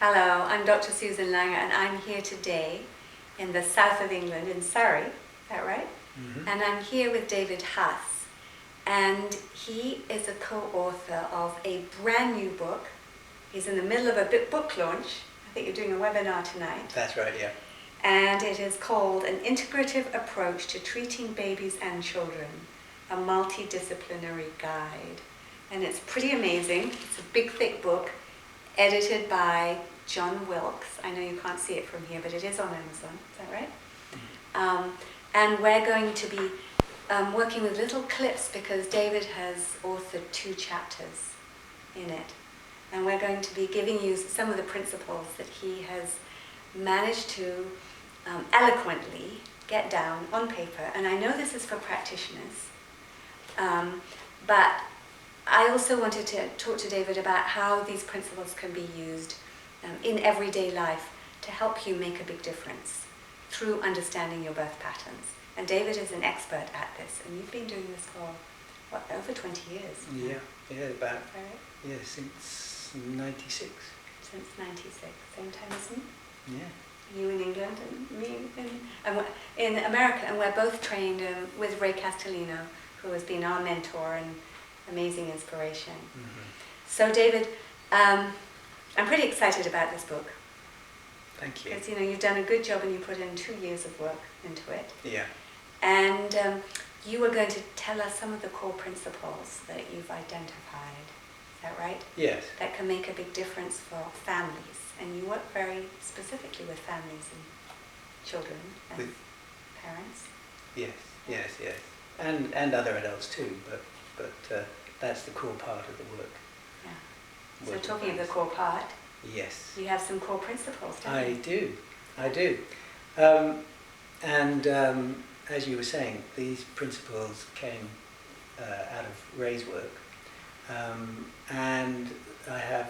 Hello, I'm Dr. Susan Lange, and I'm here today in the south of England, in Surrey, is that right? Mm-hmm. And I'm here with David Haas, and he is a co-author of a brand new book. He's in the middle of a book launch. I think you're doing a webinar tonight. That's right, yeah. And it is called An Integrative Approach to Treating Babies and Children, a Multidisciplinary Guide. And it's pretty amazing. It's a big, thick book, edited by John Wilks. I know you can't see it from here, but it is on Amazon. Is that right? Mm-hmm. And we're going to be working with little clips because David has authored 2 chapters in it. And we're going to be giving you some of the principles that he has managed to eloquently get down on paper. And I know this is for practitioners, but I also wanted to talk to David about how these principles can be used in everyday life to help you make a big difference through understanding your birth patterns. And David is an expert at this, and you've been doing this for, what, over 20 years? Yeah, about, right? Yeah, since 96. Since 96, same time as me? Yeah. You in England and me in America, and we're both trained with Ray Castellino, who has been our mentor and amazing inspiration. Mm-hmm. So David, I'm pretty excited about this book. Thank you. Because you've done a good job and you put in 2 years of work into it. Yeah. And you were going to tell us some of the core principles that you've identified. Is that right? Yes. That can make a big difference for families. And you work very specifically with families and children and with parents. Yes. And other adults too, but that's the core part of the work. Yeah. So talking of the core part, yes, you have some core principles, don't you? I do. As you were saying, these principles came out of Ray's work, and I'm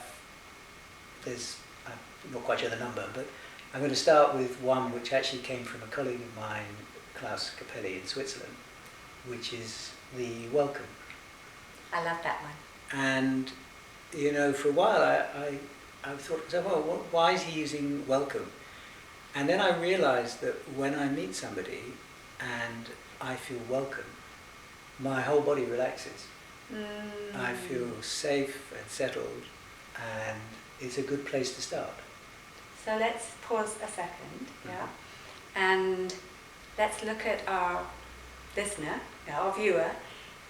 not quite sure the number, but I'm going to start with one which actually came from a colleague of mine, Klaus Capelli in Switzerland, which is the welcome. I love that one. And, for a while I thought, well, why is he using welcome? And then I realized that when I meet somebody and I feel welcome, my whole body relaxes. I feel safe and settled, and it's a good place to start. So let's pause a second, yeah, and let's look at our listener, our viewer,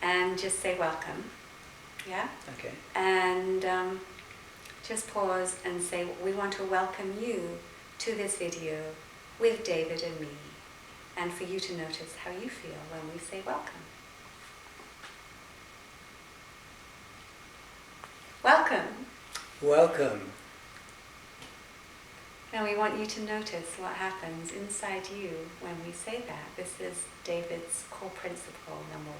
and just say welcome, yeah? Okay. And just pause and say, we want to welcome you to this video with David and me, and for you to notice how you feel when we say welcome. Welcome. Welcome. And we want you to notice what happens inside you when we say that. This is David's core principle number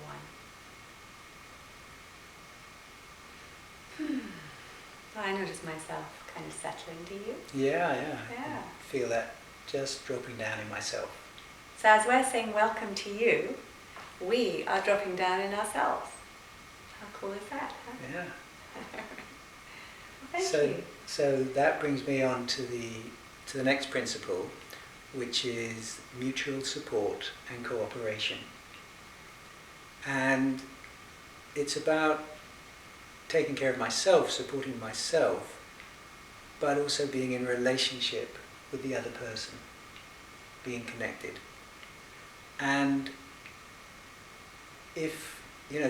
1. Well, I notice myself kind of settling. Do you? Yeah. Yeah. I feel that just dropping down in myself. So as we're saying welcome to you, we are dropping down in ourselves. How cool is that, huh? Yeah. Well, thank you. So that brings me on to the next principle, which is mutual support and cooperation. And it's about taking care of myself, supporting myself, but also being in relationship with the other person, being connected. And if,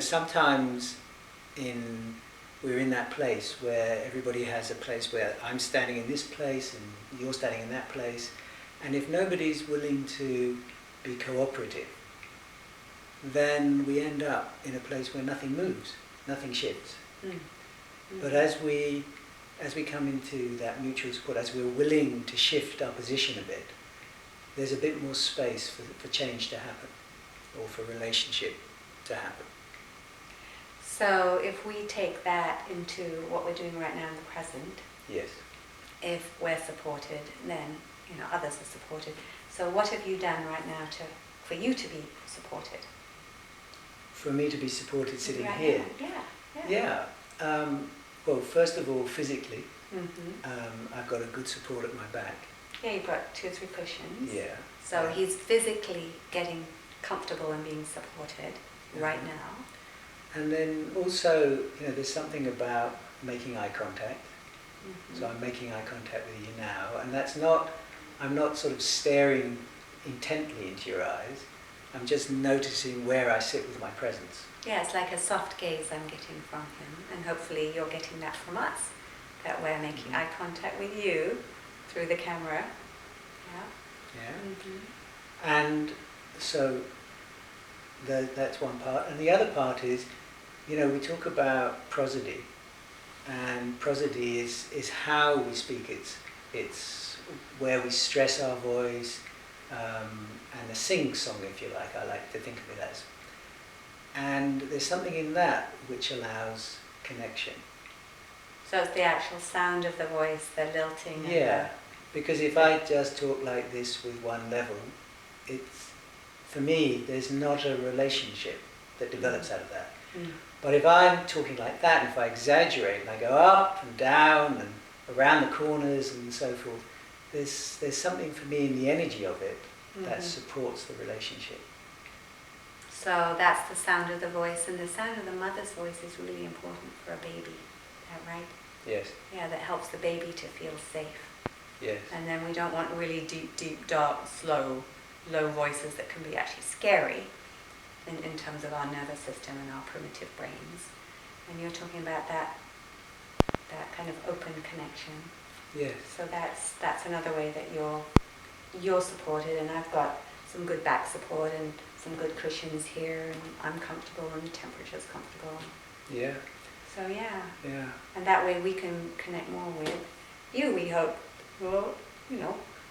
sometimes we're in that place where everybody has a place where I'm standing in this place and you're standing in that place, and if nobody's willing to be cooperative, then we end up in a place where nothing moves, nothing shifts. But as we come into that mutual support, as we're willing to shift our position a bit, there's a bit more space for change to happen, or for relationship to happen. So if we take that into what we're doing right now in the present, yes, if we're supported, then others are supported. So what have you done right now for you to be supported? For me to be supported sitting right here? Now. Yeah. Well, first of all, physically, Mm-hmm. I've got a good support at my back. Yeah, you've got 2 or 3 cushions. Yeah. So yeah. he's physically getting comfortable and being supported right now. And then also, there's something about making eye contact. Mm-hmm. So I'm making eye contact with you now, and I'm not sort of staring intently into your eyes. I'm just noticing where I sit with my presence. Yeah, it's like a soft gaze I'm getting from him, and hopefully you're getting that from us. That we're making eye contact with you through the camera. Yeah. Yeah. Mm-hmm. And so that's one part. And the other part is, we talk about prosody. And prosody is how we speak. It's where we stress our voice, and a sing-song, if you like. I like to think of it as. And there's something in that which allows connection. So it's the actual sound of the voice, the lilting. Yeah, because if I just talk like this with one level, for me, there's not a relationship that develops out of that. Mm. But if I'm talking like that, and if I exaggerate and I go up and down and around the corners and so forth, there's something for me in the energy of it that supports the relationship. So that's the sound of the voice, and the sound of the mother's voice is really important for a baby. Is that right? Yes. Yeah, that helps the baby to feel safe. Yes. And then we don't want really deep, dark, slow, low voices that can be actually scary in terms of our nervous system and our primitive brains. And you're talking about that kind of open connection. Yes. So that's another way that you're supported, and I've got some good back support and some good cushions here, and I'm comfortable and the temperature's comfortable. Yeah. So yeah. Yeah. And that way we can connect more with you, we hope,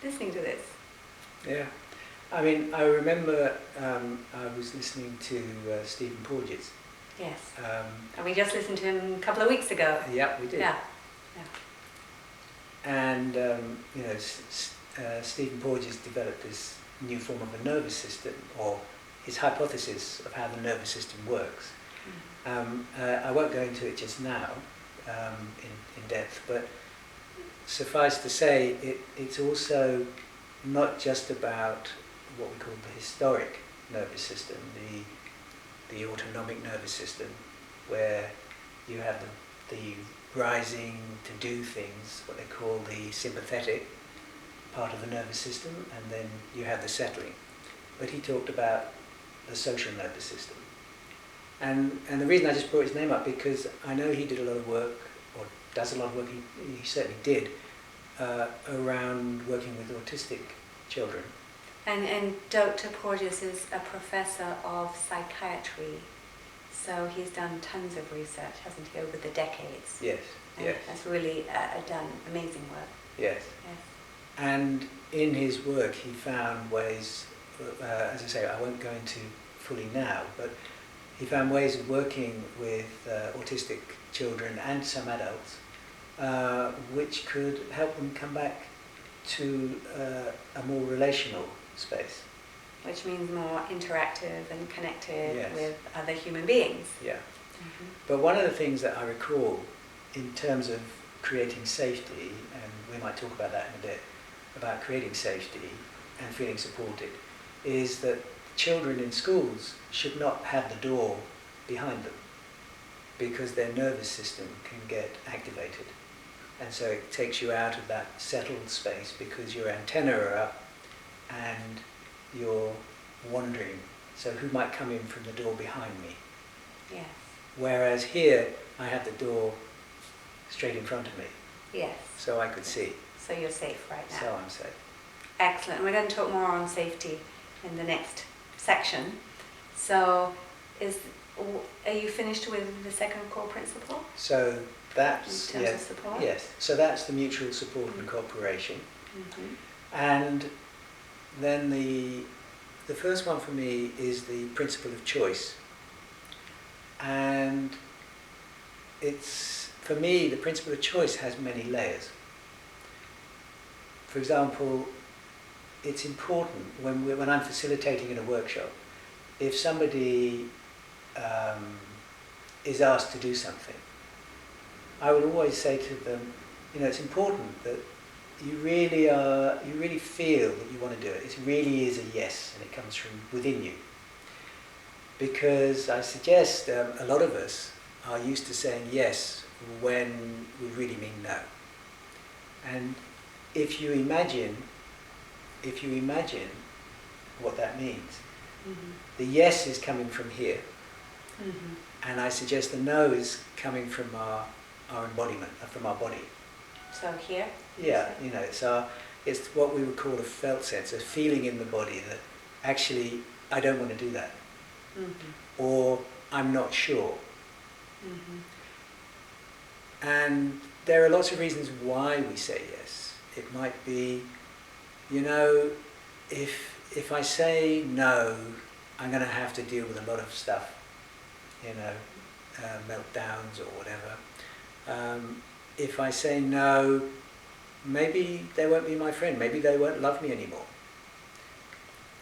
listening to this. Yeah. I mean, I remember I was listening to Stephen Porges. Yes. And we just listened to him a couple of weeks ago. Yeah, we did. Yeah. And, Stephen Porges developed this new form of a nervous system, or his hypothesis of how the nervous system works. I won't go into it just now in depth, but suffice to say, it's also not just about what we call the historic nervous system, the autonomic nervous system, where you have the rising to do things, what they call the sympathetic part of the nervous system, and then you have the settling. But he talked about the social nervous system. And the reason I just brought his name up, because I know he did a lot of work, or does a lot of work, he certainly did, around working with autistic children. And Dr. Porges is a professor of psychiatry, so he's done tons of research, hasn't he, over the decades? Yes, and yes. That's really done amazing work. Yes. Yes. And in his work he found ways, as I say, I won't go into fully now, but he found ways of working with autistic children and some adults which could help them come back to a more relational space. Which means more interactive and connected Yes. with other human beings. Yeah. But one of the things that I recall in terms of creating safety, and we might talk about that in a bit, about creating safety and feeling supported, is that children in schools should not have the door behind them, because their nervous system can get activated. And so it takes you out of that settled space because your antennae are up and you're wondering, so who might come in from the door behind me? Yes. Whereas here, I had the door straight in front of me, Yes. so I could see. So you're safe right now. So I'm safe. Excellent. We're going to talk more on safety in the next section. So are you finished with the second core principle? So that's, in terms of support? Yes. So that's the mutual support and cooperation. And then the first one for me is the principle of choice. And it's, for me, the principle of choice has many layers. For example, it's important when I'm facilitating in a workshop, if somebody is asked to do something, I will always say to them, it's important that you really feel that you want to do it. It really is a yes, and it comes from within you. Because I suggest a lot of us are used to saying yes when we really mean no. And if you imagine what that means, the yes is coming from here, and I suggest the no is coming from our embodiment, from our body. So here? Yeah, it's what we would call a felt sense, a feeling in the body that actually I don't want to do that, or I'm not sure. And there are lots of reasons why we say yes. It might be, if I say no, I'm going to have to deal with a lot of stuff, meltdowns or whatever. If I say no, maybe they won't be my friend. Maybe they won't love me anymore.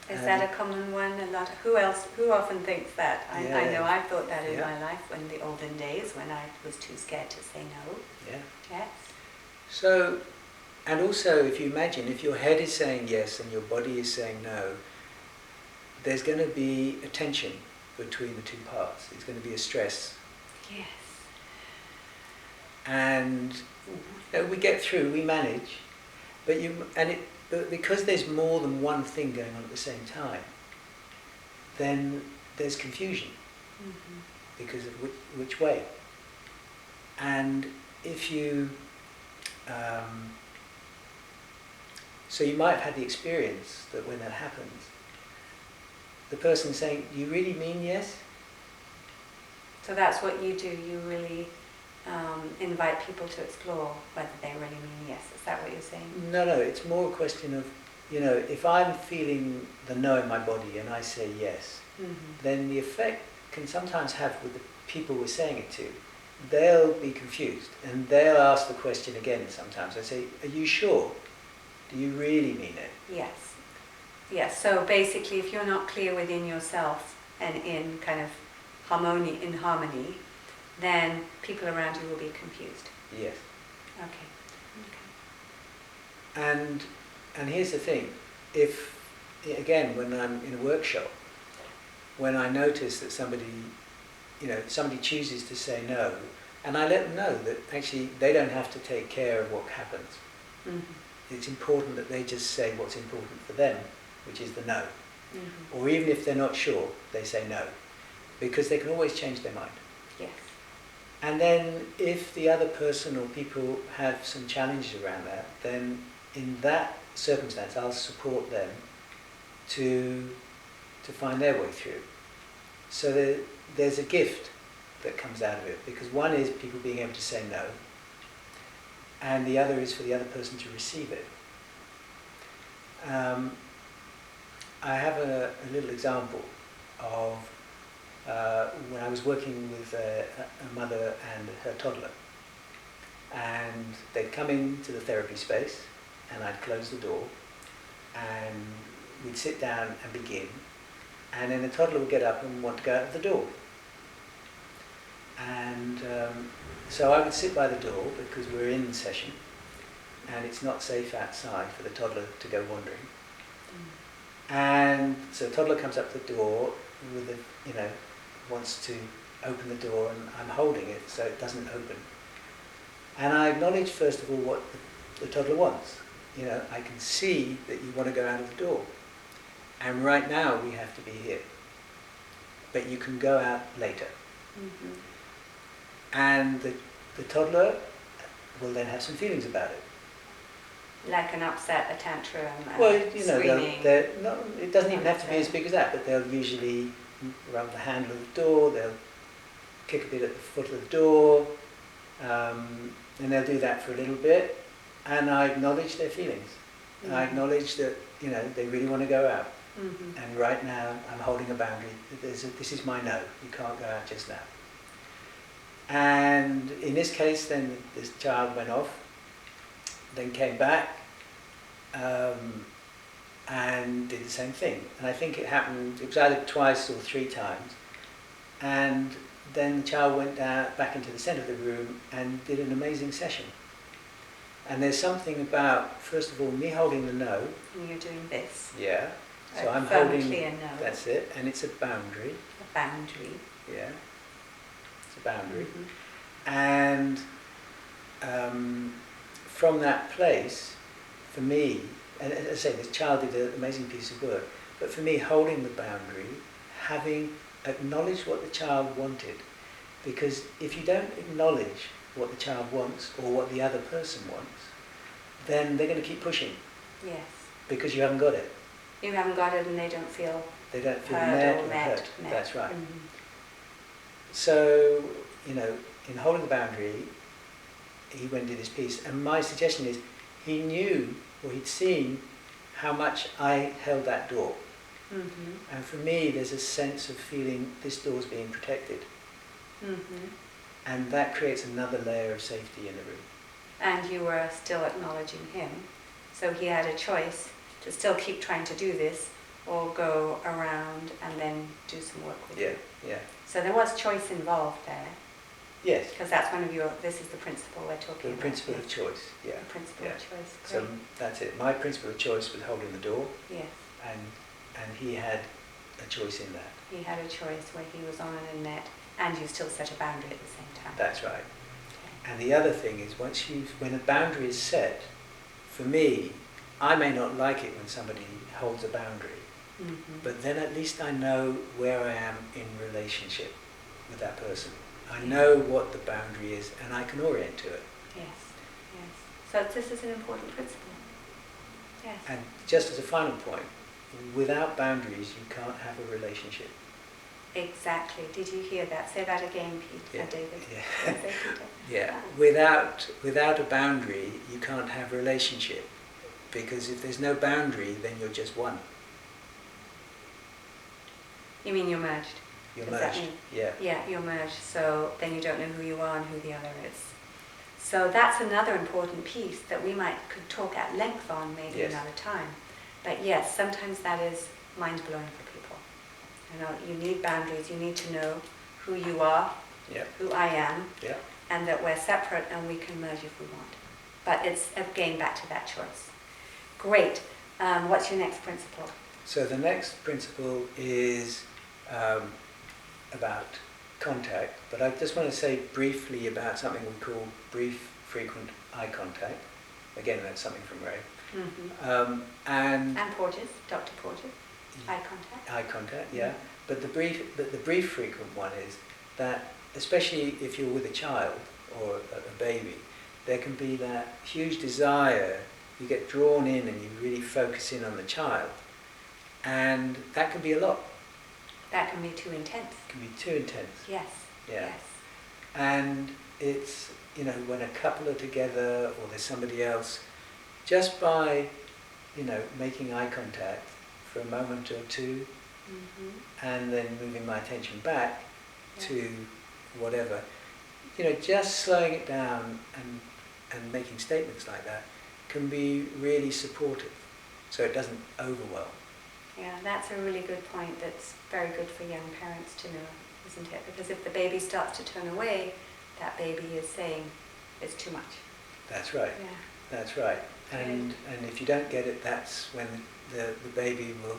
Is that a common one? Who often thinks that? I know I've thought that in my life in the olden days when I was too scared to say no. Yeah. Yes. So, and also if you imagine, if your head is saying yes and your body is saying no, there's going to be a tension between the two parts. There's going to be a stress. Yes. And we get through, we manage, but because there's more than one thing going on at the same time, then there's confusion because of which way. And if you, so you might have had the experience that when that happens, the person saying, "You really mean yes?" So that's what you do. You really invite people to explore whether they really mean yes. Is that what you're saying? No, it's more a question of, if I'm feeling the no in my body and I say yes, then the effect can sometimes have with the people we're saying it to, they'll be confused and they'll ask the question again sometimes. I say, "Are you sure? Do you really mean it?" Yes. Yes. So basically, if you're not clear within yourself and in kind of harmony, then people around you will be confused. Yes. Okay. And here's the thing, if, again, when I'm in a workshop, when I notice that somebody chooses to say no, and I let them know that actually they don't have to take care of what happens. It's important that they just say what's important for them, which is the no. Or even if they're not sure, they say no, because they can always change their mind. Yes. And then if the other person or people have some challenges around that, then in that circumstance I'll support them to find their way through. So there's a gift that comes out of it, because one is people being able to say no, and the other is for the other person to receive it. I have a little example of when I was working with a mother and her toddler, and they'd come into the therapy space and I'd close the door and we'd sit down and begin, and then the toddler would get up and want to go out of the door, and so I would sit by the door because we're in the session and it's not safe outside for the toddler to go wandering. And so the toddler comes up the door with wants to open the door, and I'm holding it so it doesn't open. And I acknowledge first of all what the toddler wants. I can see that you want to go out of the door, and right now we have to be here, but you can go out later. And the toddler will then have some feelings about it. Like an upset, a tantrum, Well, screaming. it doesn't even have to be as big as that, but they'll usually rub the handle of the door, they'll kick a bit at the foot of the door, and they'll do that for a little bit, and I acknowledge their feelings. I acknowledge that they really want to go out, and right now I'm holding a boundary. This is my no, you can't go out just now. And in this case then this child went off, then came back, and did the same thing. And I think it was either twice or three times. And then the child went back into the centre of the room and did an amazing session. And there's something about, first of all, me holding the no. And you're doing this. Yeah. So A I'm firm, holding. clear no. That's it. And it's a boundary. A boundary. Yeah. It's a boundary. Mm-hmm. And from that place, for me, and as I say, this child did an amazing piece of work, but for me, holding the boundary, having acknowledged what the child wanted, because if you don't acknowledge what the child wants or what the other person wants, then they're going to keep pushing. Yes. Because you haven't got it. You haven't got it and they don't feel heard met or or met. heard. That's right. Mm-hmm. So, in holding the boundary, he went and did his piece, and my suggestion is he knew, or he'd seen, how much I held that door. Mm-hmm. And for me, there's a sense of feeling this door's being protected. Mm-hmm. And that creates another layer of safety in the room. And you were still acknowledging him. So he had a choice to still keep trying to do this or go around and then do some work with you. Yeah. So there was choice involved there. Yes. Because that's one of your, this is the principle we're talking The about. principle of choice, yeah. The principle Yeah. of choice. So Great. that's it. My principle of choice was holding the door, Yes. and he had a choice in that. He had a choice where he was on a net and you still set a boundary at the same time. That's right. Okay. And the other thing is, when a boundary is set, for me, I may not like it when somebody holds a boundary, Mm-hmm. but then at least I know where I am in relationship with that person. I know what the boundary is, and I can orient to it. Yes, yes. So this is an important principle. Yes. And just as a final point, without boundaries, you can't have a relationship. Exactly. Did you hear that? Say that again, Peter. Yeah. David. Yeah. Say, Peter. Yeah. Without a boundary, you can't have a relationship, because if there's no boundary, then you're just one. You mean you're merged? You're Does that merged. mean- Yeah. Yeah, you're merged. So then you don't know who you are and who the other is. So that's another important piece that we could talk at length on maybe Yes. another time. But yes, sometimes that is mind-blowing for people. You need boundaries. You need to know who you are, Yeah. who I am, Yeah. and that we're separate and we can merge if we want. But it's again back to that choice. Great. What's your next principle? So the next principle is about contact, but I just want to say briefly about something we call brief, frequent eye contact. Again, that's something from Ray. Mm-hmm. And Porges, Dr. Porges, eye contact. eye contact, yeah. But the brief, frequent one is that, especially if you're with a child or a baby, there can be that huge desire. You get drawn in and you really focus in on the child, and that can be a lot. That can be too intense. It can be too intense. Yes. Yeah. Yes. And it's, when a couple are together or there's somebody else, just by, making eye contact for a moment or two, Mm-hmm. and then moving my attention back Yes. to whatever, just slowing it down and making statements like that can be really supportive, so it doesn't overwhelm. Yeah, that's a really good point. That's very good for young parents to know, isn't it? Because if the baby starts to turn away, that baby is saying it's too much. That's right. Yeah. That's right. And if you don't get it, that's when the baby will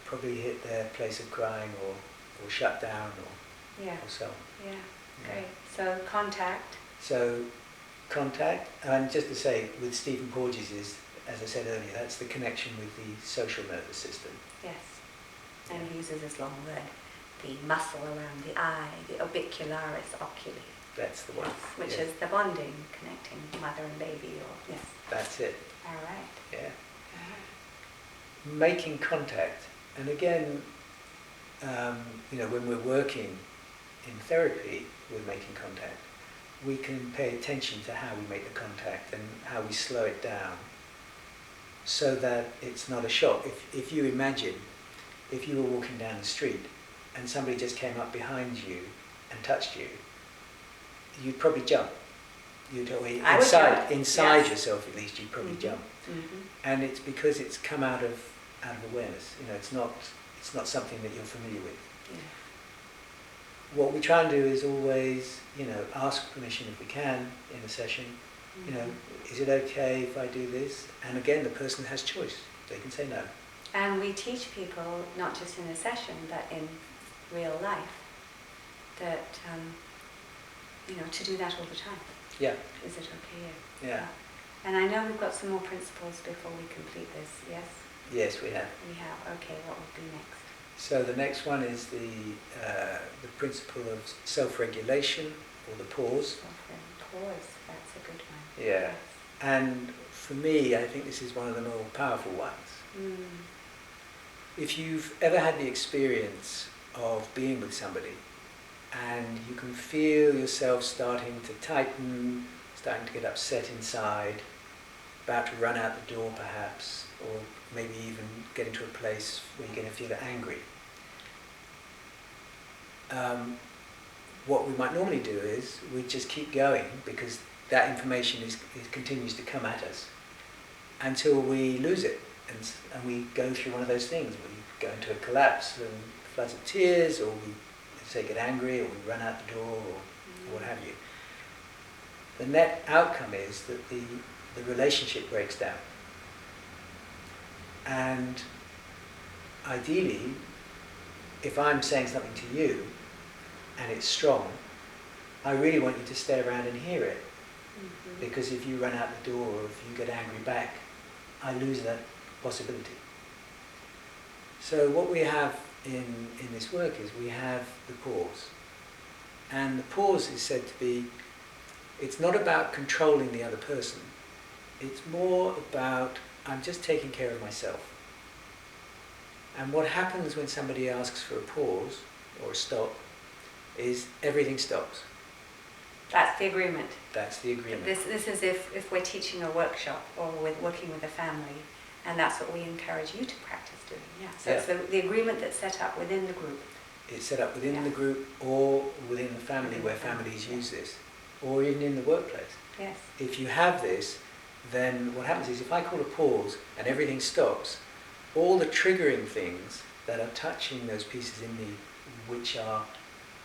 probably hit their place of crying or shut down Yeah. or so on. Yeah. Yeah. Great. So contact. So contact, and just to say, with Stephen Porges is, as I said earlier, that's the connection with the social nervous system. Yes. And he uses this long word, the muscle around the eye, the orbicularis oculi. That's the one. Which Yeah. is the bonding, connecting mother and baby. Yes. That's it. All right. Yeah. All right. Making contact, and again, when we're working in therapy with making contact, we can pay attention to how we make the contact and how we slow it down, so that it's not a shock. If you imagine, if you were walking down the street and somebody just came up behind you and touched you, you'd probably jump. Inside Yes. yourself at least, you'd probably jump. Mm-hmm. And it's because it's come out of awareness. It's not something that you're familiar with. Yeah. What we try and do is always, ask permission if we can in a session, You know, is it okay if I do this? And again, the person has choice. They can say no. And we teach people, not just in a session, but in real life, that, to do that all the time. Yeah. Is it okay? Yeah. And I know we've got some more principles before we complete this, yes? Yes, we have. We have. Okay, what would be next? So the next one is the principle of self-regulation, or the pause. Pause, that's a good one. Yeah. Yes. And for me, I think this is one of the more powerful ones. Mm. If you've ever had the experience of being with somebody and you can feel yourself starting to tighten, starting to get upset inside, about to run out the door perhaps, or maybe even get into a place where you're going to feel angry. What we might normally do is we just keep going, because that information continues to come at us until we lose it, and we go through one of those things. We go into a collapse and floods of tears, or we say get angry, or we run out the door, or what have you. The net outcome is that the relationship breaks down. And ideally, if I'm saying something to you and it's strong, I really want you to stay around and hear it. Mm-hmm. Because if you run out the door, or if you get angry back, I lose that possibility. So what we have in this work is we have the pause. And the pause is said to be, it's not about controlling the other person. It's more about, I'm just taking care of myself. And what happens when somebody asks for a pause or a stop is everything stops. That's the agreement. That's the agreement. This is if we're teaching a workshop or working with a family, and that's what we encourage you to practice doing. Yeah. So it's the agreement that's set up within the group. It's set up within the group, or within the family, where families use this, or even in the workplace. Yes. If you have this, then what happens is if I call a pause and everything stops, all the triggering things that are touching those pieces in me, which are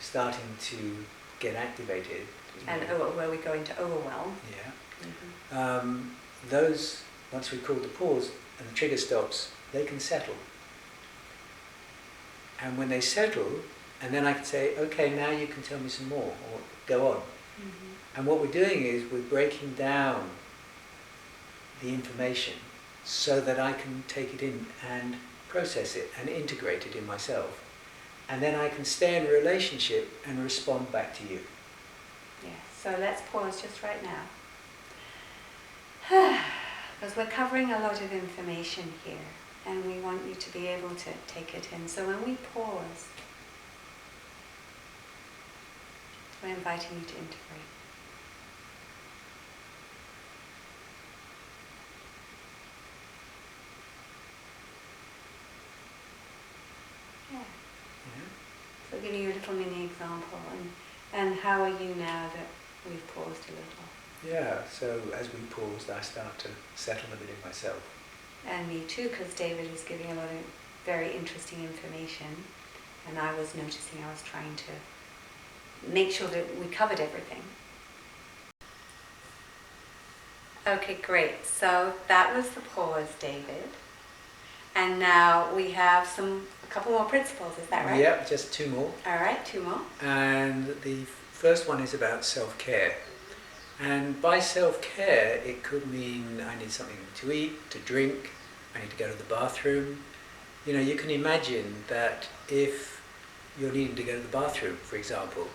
starting to get activated, and where we go into overwhelm. Yeah. Mm-hmm. Those, once we call the pause and the trigger stops, they can settle. And when they settle, and then I can say, okay, now you can tell me some more, or go on. Mm-hmm. And what we're doing is we're breaking down the information so that I can take it in and process it and integrate it in myself. And then I can stay in a relationship and respond back to you. Yes, so let's pause just right now. Because we're covering a lot of information here, and we want you to be able to take it in. So when we pause, we're inviting you to integrate. So giving you a little mini example, and how are you now that we've paused a little? Yeah, so as we paused, I start to settle a bit in myself. And me too, because David is giving a lot of very interesting information, and I was noticing I was trying to make sure that we covered everything. Okay, great. So that was the pause, David. And now we have a couple more principles, is that right? Yep, just two more. All right, two more. And the first one is about self-care. And by self-care, it could mean I need something to eat, to drink, I need to go to the bathroom. You know, you can imagine that if you're needing to go to the bathroom, for example,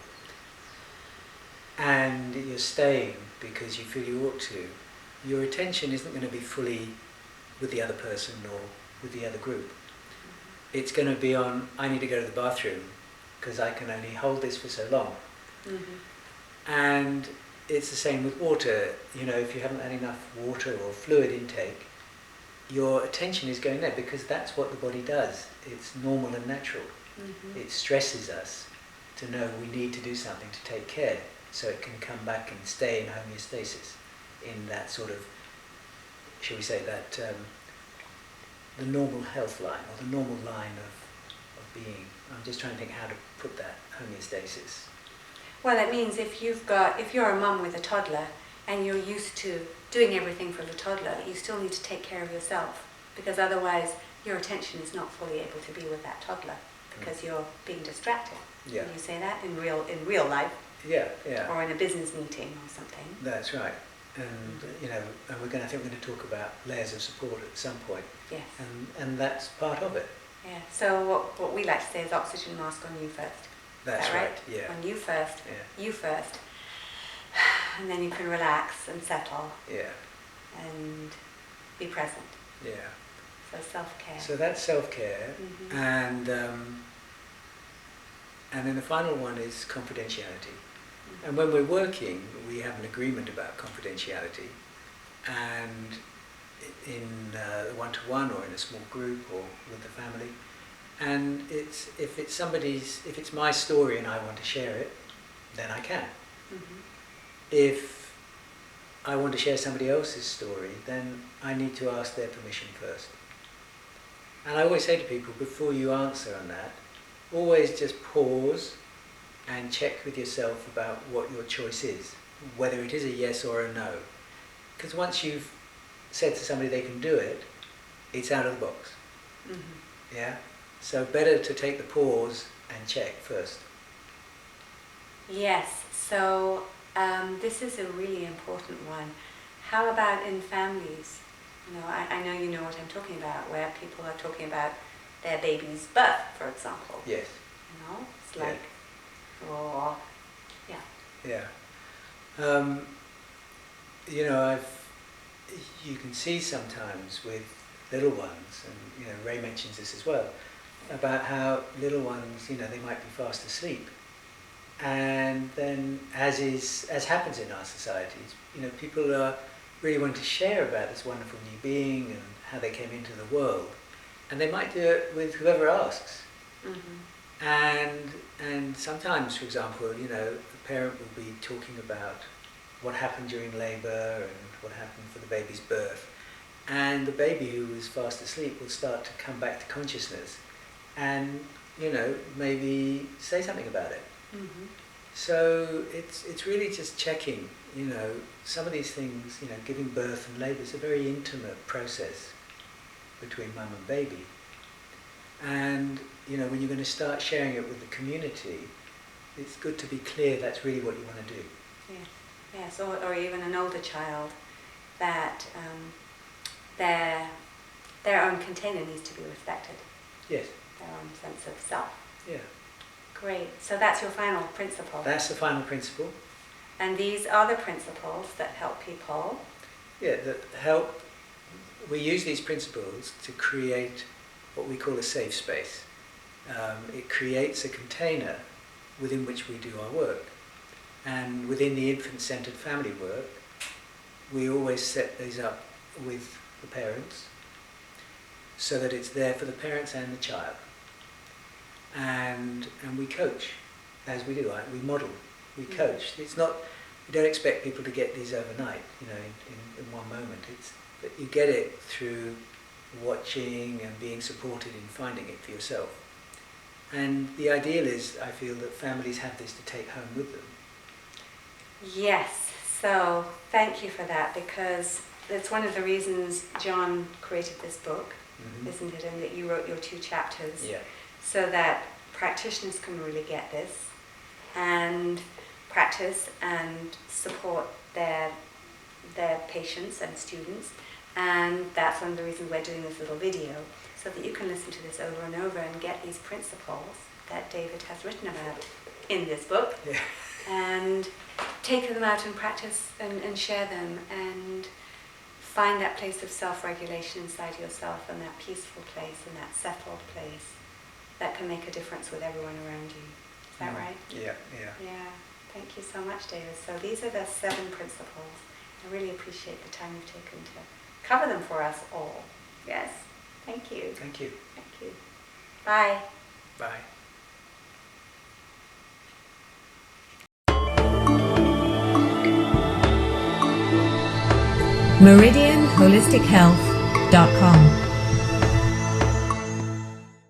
and you're staying because you feel you ought to, your attention isn't going to be fully with the other person or with the other group. It's going to be on, I need to go to the bathroom because I can only hold this for so long. Mm-hmm. And it's the same with water. You know, if you haven't had enough water or fluid intake, your attention is going there because that's what the body does. It's normal and natural. Mm-hmm. It stresses us to know we need to do something to take care so it can come back and stay in homeostasis, in that sort of, shall we say, that the normal health line, or the normal line of being. I'm just trying to think how to put that homeostasis. Well, it means if you're a mum with a toddler, and you're used to doing everything for the toddler, you still need to take care of yourself, because otherwise your attention is not fully able to be with that toddler because you're being distracted. Yeah. Can you say that in real life? Yeah, yeah. Or in a business meeting or something. That's right. And and I think we're going to talk about layers of support at some point. Yes. And that's part of it. Yeah. So what we like to say is oxygen mask on you first. That's Is that right? Yeah. On you first. Yeah. You first. And then you can relax and settle. Yeah. And be present. Yeah. So self-care. So that's self-care, and then the final one is confidentiality. And when we're working, we have an agreement about confidentiality, and in one-to-one or in a small group or with the family. And if it's my story and I want to share it, then I can. If I want to share somebody else's story, then I need to ask their permission first. And I always say to people, before you answer on that, always just pause and check with yourself about what your choice is, whether it is a yes or a no. Because once you've said to somebody they can do it, it's out of the box. Yeah? So better to take the pause and check first. Yes, so this is a really important one. How about in families? I know you know what I'm talking about, where people are talking about their baby's birth, for example. Yes. It's like, Yeah. You can see sometimes with little ones, and Ray mentions this as well, about how little ones, they might be fast asleep. And then, as happens in our societies, people are really wanting to share about this wonderful new being and how they came into the world, and they might do it with whoever asks. And sometimes, for example, the parent will be talking about what happened during labour and what happened for the baby's birth, and the baby who was fast asleep will start to come back to consciousness, and maybe say something about it. So it's really just checking. Some of these things, giving birth and labour is a very intimate process between mum and baby. And, when you're going to start sharing it with the community, it's good to be clear that's really what you want to do. Yes, or even an older child, that their own container needs to be respected. Yes. Their own sense of self. Yeah. Great. So that's your final principle. That's the final principle. And these are the principles that help people. Yeah, that help. We use these principles to create what we call a safe space. It creates a container within which we do our work. And within the infant-centered family work, we always set these up with the parents so that it's there for the parents and the child. And we coach as we do, right? We model, we coach. It's not, we don't expect people to get these overnight, in one moment. But you get it through watching and being supported in finding it for yourself. And the ideal is, I feel, that families have this to take home with them. Yes, so thank you for that, because it's one of the reasons John created this book, isn't it? And that you wrote your 2 chapters. Yeah. So that practitioners can really get this and practice and support their patients and students. And that's one of the reasons we're doing this little video, so that you can listen to this over and over and get these principles that David has written about in this book. Yeah. And take them out and practice and share them, and find that place of self-regulation inside yourself, and that peaceful place and that settled place that can make a difference with everyone around you. Is that right? Yeah. Yeah. Thank you so much, David. So these are the 7 principles. I really appreciate the time you've taken to cover them for us all. Yes. Thank you. Thank you. Thank you. Bye. Bye. meridianholistichealth.com